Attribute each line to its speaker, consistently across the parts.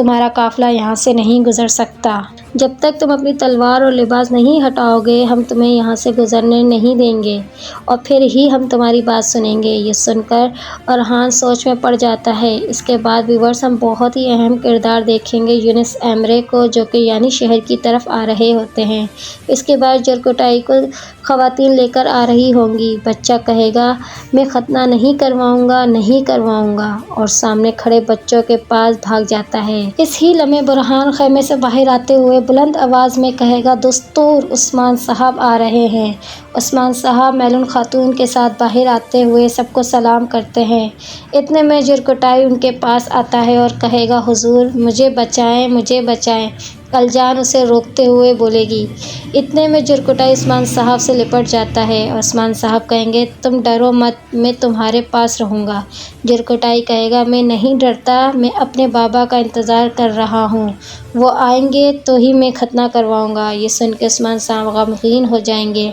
Speaker 1: تمہارا قافلہ یہاں سے نہیں گزر سکتا۔ جب تک تم اپنی تلوار اور لباس نہیں ہٹاؤ گے ہم تمہیں یہاں سے گزرنے نہیں دیں گے اور پھر ہی ہم تمہاری بات سنیں گے۔ یہ سن کر ارحان سوچ میں پڑ جاتا ہے۔ اس کے بعد ویورز ہم بہت ہی اہم کردار دیکھیں گے یونس ایمرے کو، جو کہ یعنی شہر کی طرف آ رہے ہوتے ہیں۔ اس کے بعد جرکوٹائی کو خواتین لے کر آ رہی ہوں گی۔ بچہ کہے گا میں ختنہ نہیں کرواؤں گا، نہیں کرواؤں گا، اور سامنے کھڑے بچوں کے پاس بھاگ جاتا ہے۔ اس ہی لمحے برہان خیمے سے باہر آتے ہوئے بلند آواز میں کہے گا دستور، عثمان صاحب آ رہے ہیں۔ عثمان صاحب میلون خاتون کے ساتھ باہر آتے ہوئے سب کو سلام کرتے ہیں۔ اتنے میں جرکوٹائی ان کے پاس آتا ہے اور کہے گا حضور مجھے بچائیں، مجھے بچائیں۔ الجان اسے روکتے ہوئے بولے گی۔ اتنے میں جرکوٹائی عثمان صاحب سے لپٹ جاتا ہے اور عثمان صاحب کہیں گے تم ڈرو مت، میں تمہارے پاس رہوں گا۔ جرکوٹائی کہے گا میں نہیں ڈرتا، میں اپنے بابا کا انتظار کر رہا ہوں، وہ آئیں گے تو ہی میں ختنہ کرواؤں گا۔ یہ سن کے عثمان صاحب غمگین ہو جائیں گے،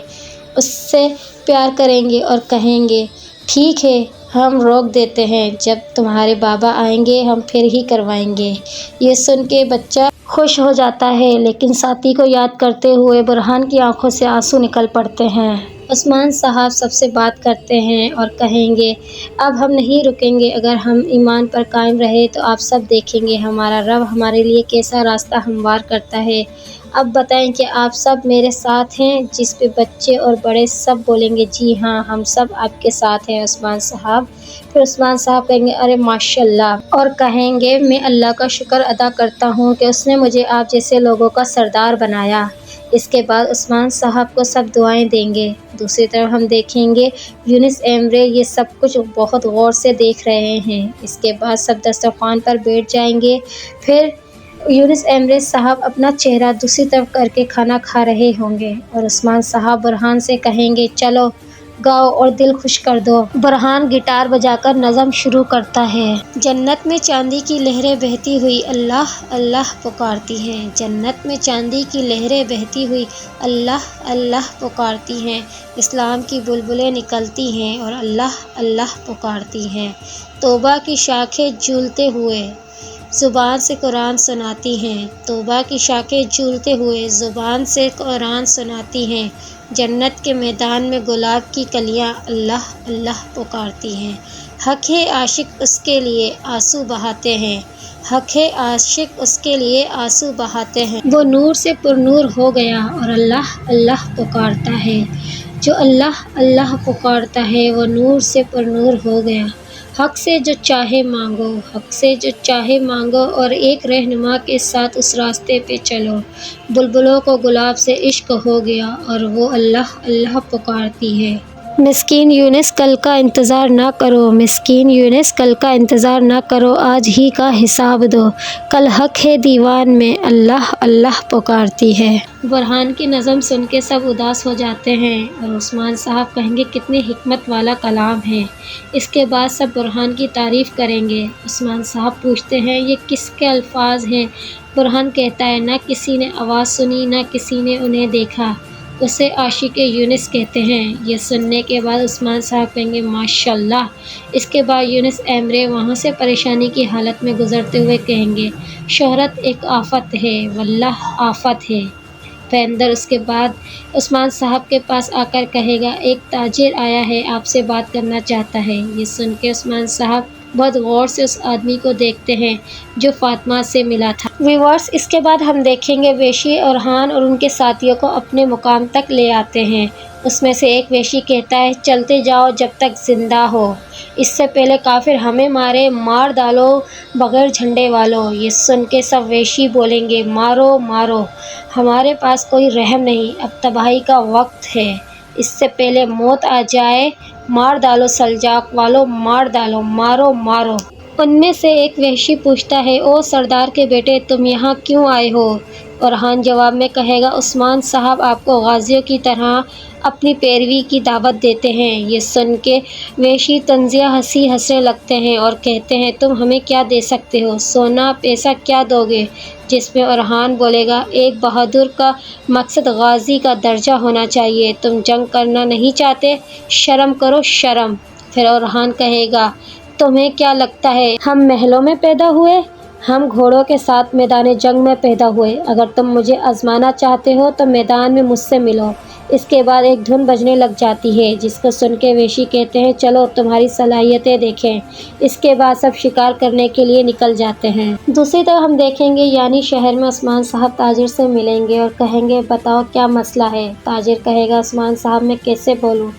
Speaker 1: اس سے پیار کریں گے اور کہیں گے ٹھیک ہے ہم روک دیتے ہیں، جب تمہارے بابا آئیں گے ہم پھر ہی کروائیں گے۔ یہ سن کے بچہ خوش ہو جاتا ہے، لیکن ساتھی کو یاد کرتے ہوئے برہان کی آنکھوں سے آنسو نکل پڑتے ہیں۔ عثمان صاحب سب سے بات کرتے ہیں اور کہیں گے اب ہم نہیں رکیں گے، اگر ہم ایمان پر قائم رہے تو آپ سب دیکھیں گے ہمارا رب ہمارے لیے کیسا راستہ ہموار کرتا ہے۔ اب بتائیں کہ آپ سب میرے ساتھ ہیں؟ جس پہ بچے اور بڑے سب بولیں گے جی ہاں ہم سب آپ کے ساتھ ہیں عثمان صاحب۔ پھر عثمان صاحب کہیں گے ارے ماشاءاللہ، اور کہیں گے میں اللہ کا شکر ادا کرتا ہوں کہ اس نے مجھے آپ جیسے لوگوں کا سردار بنایا۔ اس کے بعد عثمان صاحب کو سب دعائیں دیں گے۔ دوسری طرف ہم دیکھیں گے یونس ایمرے یہ سب کچھ بہت غور سے دیکھ رہے ہیں۔ اس کے بعد سب دسترخوان پر بیٹھ جائیں گے۔ پھر یونس ایمرے صاحب اپنا چہرہ دوسری طرف کر کے کھانا کھا رہے ہوں گے اور عثمان صاحب برہان سے کہیں گے چلو گاؤ اور دل خوش کر دو۔ برہان گٹار بجا کر نظم شروع کرتا ہے۔ جنت میں چاندی کی لہریں بہتی ہوئی اللہ اللہ پکارتی ہیں، جنت میں چاندی کی لہریں بہتی ہوئی اللہ اللہ پکارتی ہیں، اسلام کی بلبلیں نکلتی ہیں اور اللہ اللہ پکارتی ہیں، توبہ کی شاخیں جھولتے ہوئے زبان سے قرآن سناتی ہیں، توبہ کی شاخیں جھولتے ہوئے زبان سے قرآن سناتی ہیں، جنت کے میدان میں گلاب کی کلیاں اللہ اللہ پکارتی ہیں، حق ہے عاشق اس کے لیے آنسو بہاتے ہیں، حق ہے عاشق اس کے لیے آنسو بہاتے ہیں، وہ نور سے پر نور ہو گیا اور اللہ اللہ پکارتا ہے، جو اللہ اللہ پکارتا ہے وہ نور سے پر نور ہو گیا، حق سے جو چاہے مانگو، حق سے جو چاہے مانگو اور ایک رہنما کے ساتھ اس راستے پہ چلو، بلبلوں کو گلاب سے عشق ہو گیا اور وہ اللہ اللہ پکارتی ہے۔ مسکین یونس کل کا انتظار نہ کرو، مسکین یونس کل کا انتظار نہ کرو، آج ہی کا حساب دو، کل حق ہے دیوان میں اللہ اللہ پکارتی ہے۔ برہان کی نظم سن کے سب اداس ہو جاتے ہیں اور عثمان صاحب کہیں گے کتنی حکمت والا کلام ہے۔ اس کے بعد سب برہان کی تعریف کریں گے۔ عثمان صاحب پوچھتے ہیں یہ کس کے الفاظ ہیں؟ برہان کہتا ہے نہ کسی نے آواز سنی نہ کسی نے انہیں دیکھا، اسے عاشق یونس کہتے ہیں۔ یہ سننے کے بعد عثمان صاحب کہیں گے ماشاءاللہ۔ اس کے بعد یونس ایمرے وہاں سے پریشانی کی حالت میں گزرتے ہوئے کہیں گے شہرت ایک آفت ہے واللہ آفت ہے۔ پیندر اس کے بعد عثمان صاحب کے پاس آ کر کہے گا ایک تاجر آیا ہے آپ سے بات کرنا چاہتا ہے۔ یہ سن کے عثمان صاحب بہت غور سے اس آدمی کو دیکھتے ہیں جو فاطمہ سے ملا تھا۔ ویورز اس کے بعد ہم دیکھیں گے ویشی ارحان اور ان کے ساتھیوں کو اپنے مقام تک لے آتے ہیں۔ اس میں سے ایک ویشی کہتا ہے چلتے جاؤ جب تک زندہ ہو، اس سے پہلے کافر ہمیں مارے، مار ڈالو بغیر جھنڈے والوں۔ یہ سن کے سب ویشی بولیں گے مارو مارو، ہمارے پاس کوئی رحم نہیں، اب تباہی کا وقت ہے، اس سے پہلے موت آ جائے، مار ڈالو سلجاق والوں، مار ڈالو، مارو مارو۔ ان میں سے ایک وحشی پوچھتا ہے او سردار کے بیٹے تم یہاں کیوں آئے ہو؟ ارحان جواب میں کہے گا عثمان صاحب آپ کو غازیوں کی طرح اپنی پیروی کی دعوت دیتے ہیں۔ یہ سن کے وحشی طنزیہ ہنسی ہنسنے لگتے ہیں اور کہتے ہیں تم ہمیں کیا دے سکتے ہو، سونا پیسہ کیا دو گے؟ جس میں ارحان بولے گا ایک بہادر کا مقصد غازی کا درجہ ہونا چاہیے، تم جنگ کرنا نہیں چاہتے، شرم کرو شرم۔ پھر ارحان کہے گا تمہیں کیا لگتا ہے ہم محلوں میں پیدا ہوئے، ہم گھوڑوں کے ساتھ میدان جنگ میں پیدا ہوئے، اگر تم مجھے آزمانا چاہتے ہو تو میدان میں مجھ سے ملو۔ اس کے بعد ایک دھن بجنے لگ جاتی ہے جس کو سن کے ویشی کہتے ہیں چلو تمہاری صلاحیتیں دیکھیں۔ اس کے بعد سب شکار کرنے کے لیے نکل جاتے ہیں۔ دوسری طرف ہم دیکھیں گے یعنی شہر میں عثمان صاحب تاجر سے ملیں گے اور کہیں گے بتاؤ کیا مسئلہ ہے۔ تاجر کہے گا عثمان صاحب میں کیسے بولوں؟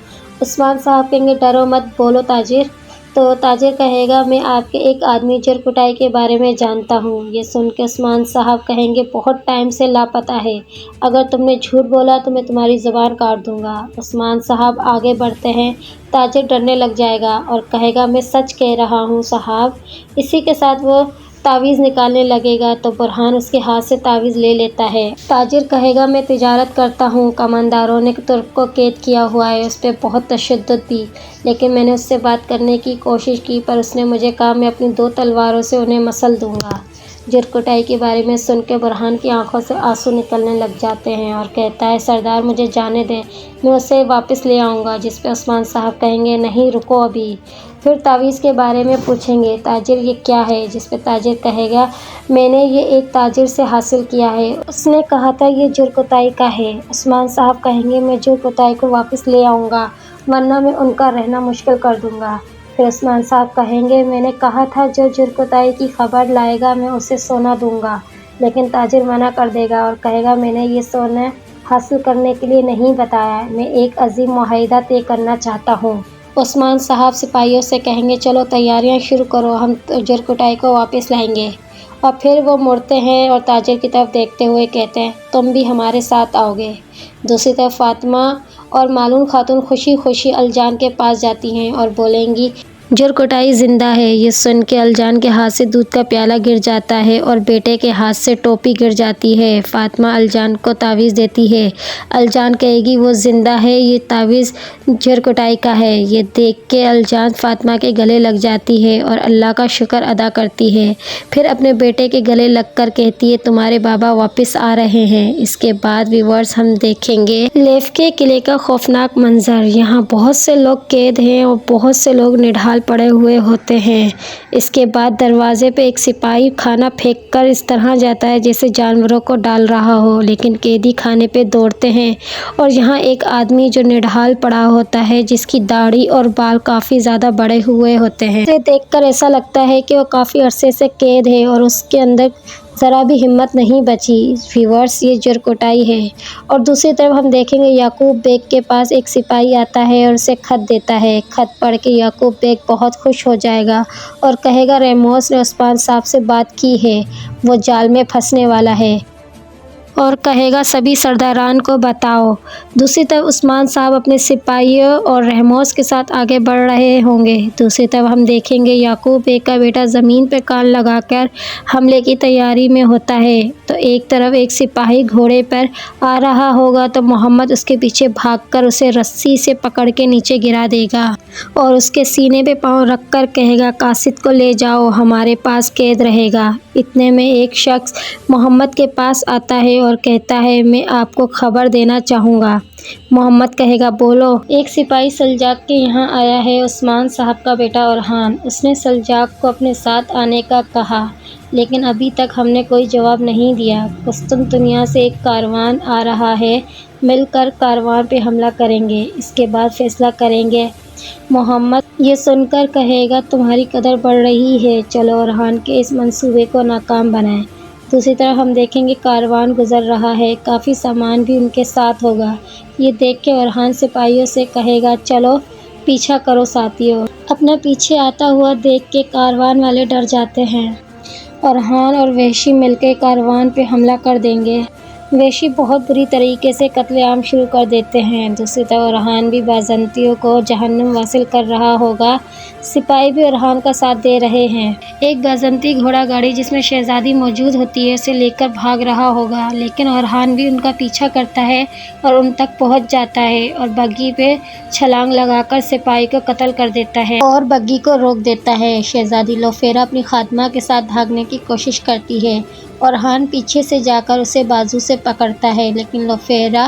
Speaker 1: عثمان صاحب کہیں گے ڈرو مت، بولو تاجر۔ تو تاجر کہے گا میں آپ کے ایک آدمی جرکٹائی کے بارے میں جانتا ہوں۔ یہ سن کے عثمان صاحب کہیں گے بہت ٹائم سے لاپتہ ہے، اگر تم نے جھوٹ بولا تو میں تمہاری زبان کاٹ دوں گا۔ عثمان صاحب آگے بڑھتے ہیں، تاجر ڈرنے لگ جائے گا اور کہے گا میں سچ کہہ رہا ہوں صاحب۔ اسی کے ساتھ وہ تعویذ نکالنے لگے گا تو برہان اس کے ہاتھ سے تعویذ لے لیتا ہے۔ تاجر کہے گا میں تجارت کرتا ہوں، کمانداروں نے ترک کو قید کیا ہوا ہے، اس پہ بہت تشدد بھی، لیکن میں نے اس سے بات کرنے کی کوشش کی پر اس نے مجھے کہا میں اپنی 2 تلواروں سے انہیں مسل دوں گا۔ جرکٹائی کے بارے میں سن کے برہان کی آنکھوں سے آنسو نکلنے لگ جاتے ہیں اور کہتا ہے سردار مجھے جانے دیں، میں اسے واپس لے آؤں گا۔ جس پہ عثمان صاحب کہیں گے نہیں رکو ابھی۔ پھر تعویذ کے بارے میں پوچھیں گے تاجر یہ کیا ہے؟ جس پہ تاجر کہے گا میں نے یہ ایک تاجر سے حاصل کیا ہے، اس نے کہا تھا یہ جرکٹائی کا ہے۔ عثمان صاحب کہیں گے میں جرکٹائی کو واپس لے آؤں گا ورنہ میں ان کا رہنا مشکل کر دوں گا۔ پھر عثمان صاحب کہیں گے میں نے کہا تھا جو جرکٹائی کی خبر لائے گا میں اسے سونا دوں گا، لیکن تاجر منع کر دے گا اور کہے گا میں نے یہ سونا حاصل کرنے کے لیے نہیں بتایا، میں ایک عظیم معاہدہ طے کرنا چاہتا ہوں۔ عثمان صاحب سپاہیوں سے کہیں گے چلو تیاریاں شروع کرو، ہم جرکٹائی کو واپس لائیں گے۔ اور پھر وہ مڑتے ہیں اور تاجر کی طرف دیکھتے ہوئے کہتے ہیں تم بھی ہمارے ساتھ آؤ گے۔ دوسری طرف فاطمہ اور معلوم خاتون خوشی خوشی الجان کے پاس جاتی ہیں اور بولیں گی جرکٹائی زندہ ہے۔ یہ سن کے الجان کے ہاتھ سے دودھ کا پیالہ گر جاتا ہے اور بیٹے کے ہاتھ سے ٹوپی گر جاتی ہے۔ فاطمہ الجان کو تعویذ دیتی ہے، الجان کہے گی وہ زندہ ہے، یہ تعویذ جرکٹائی کا ہے۔ یہ دیکھ کے الجان فاطمہ کے گلے لگ جاتی ہے اور اللہ کا شکر ادا کرتی ہے، پھر اپنے بیٹے کے گلے لگ کر کہتی ہے تمہارے بابا واپس آ رہے ہیں۔ اس کے بعد ویورز ہم دیکھیں گے لیف کے قلعے کا خوفناک منظر۔ یہاں بہت سے لوگ قید ہیں اور بہت سے لوگ نڈھال پڑے ہوئے ہوتے ہیں۔ اس کے بعد دروازے پہ ایک سپاہی کھانا پھینک کر اس طرح جاتا ہے جیسے جانوروں کو ڈال رہا ہو، لیکن قیدی کھانے پہ دوڑتے ہیں اور یہاں ایک آدمی جو نڈھال پڑا ہوتا ہے جس کی داڑھی اور بال کافی زیادہ بڑے ہوئے ہوتے ہیں، اسے دیکھ کر ایسا لگتا ہے کہ وہ کافی عرصے سے قید ہے اور اس کے اندر ذرا بھی ہمت نہیں بچی۔ ویورز یہ جرکٹائی ہے۔ اور دوسری طرف ہم دیکھیں گے یعقوب بیگ کے پاس ایک سپاہی آتا ہے اور اسے خط دیتا ہے۔ خط پڑھ کے یعقوب بیگ بہت خوش ہو جائے گا اور کہے گا ریموس نے عثمان صاحب سے بات کی ہے، وہ جال میں پھنسنے والا ہے، اور کہے گا سبھی سرداران کو بتاؤ۔ دوسری طرف عثمان صاحب اپنے سپاہیوں اور رحموس کے ساتھ آگے بڑھ رہے ہوں گے۔ دوسری طرف ہم دیکھیں گے یعقوب بیگ کا بیٹا زمین پہ کان لگا کر حملے کی تیاری میں ہوتا ہے، تو ایک طرف ایک سپاہی گھوڑے پر آ رہا ہوگا تو محمد اس کے پیچھے بھاگ کر اسے رسی سے پکڑ کے نیچے گرا دے گا اور اس کے سینے پہ پاؤں رکھ کر کہے گا قاصد کو لے جاؤ، ہمارے پاس قید رہے گا۔ اتنے میں ایک شخص محمد کے پاس آتا ہے اور کہتا ہے میں آپ کو خبر دینا چاہوں گا۔ محمد کہے گا بولو۔ ایک سپاہی سلجاق کے یہاں آیا ہے، عثمان صاحب کا بیٹا اورحان، اس نے سلجاق کو اپنے ساتھ آنے کا کہا، لیکن ابھی تک ہم نے کوئی جواب نہیں دیا۔ قسطنطنیہ سے ایک کاروان آ رہا ہے، مل کر کاروان پہ حملہ کریں گے، اس کے بعد فیصلہ کریں گے۔ محمد یہ سن کر کہے گا تمہاری قدر بڑھ رہی ہے، چلو اورحان کے اس منصوبے کو ناکام بنائیں۔ دوسری طرف ہم دیکھیں گے کاروان گزر رہا ہے، کافی سامان بھی ان کے ساتھ ہوگا۔ یہ دیکھ کے اورحان سپاہیوں سے کہے گا چلو پیچھا کرو ساتھیو۔ اپنا پیچھے آتا ہوا دیکھ کے کاروان والے ڈر جاتے ہیں۔ اورحان اور وحشی مل کے کاروان پہ حملہ کر دیں گے۔ وحشی بہت بری طریقے سے قتل عام شروع کر دیتے ہیں۔ دوسری طرف اورحان بھی بازنطیوں کو جہنم واصل کر رہا ہوگا، سپاہی بھی اورحان کا ساتھ دے رہے ہیں۔ ایک بازنطی گھوڑا گاڑی جس میں شہزادی موجود ہوتی ہے اسے لے کر بھاگ رہا ہوگا، لیکن اورحان بھی ان کا پیچھا کرتا ہے اور ان تک پہنچ جاتا ہے اور بگھی پہ چھلانگ لگا کر سپاہی کو قتل کر دیتا ہے اور بگھی کو روک دیتا ہے۔ شہزادی لوفیرا اپنی خادمہ کے ساتھ بھاگنے کی کوشش کرتی ہے، اورحان پیچھے سے جا کر اسے بازو سے پکڑتا ہے، لیکن لوفیرا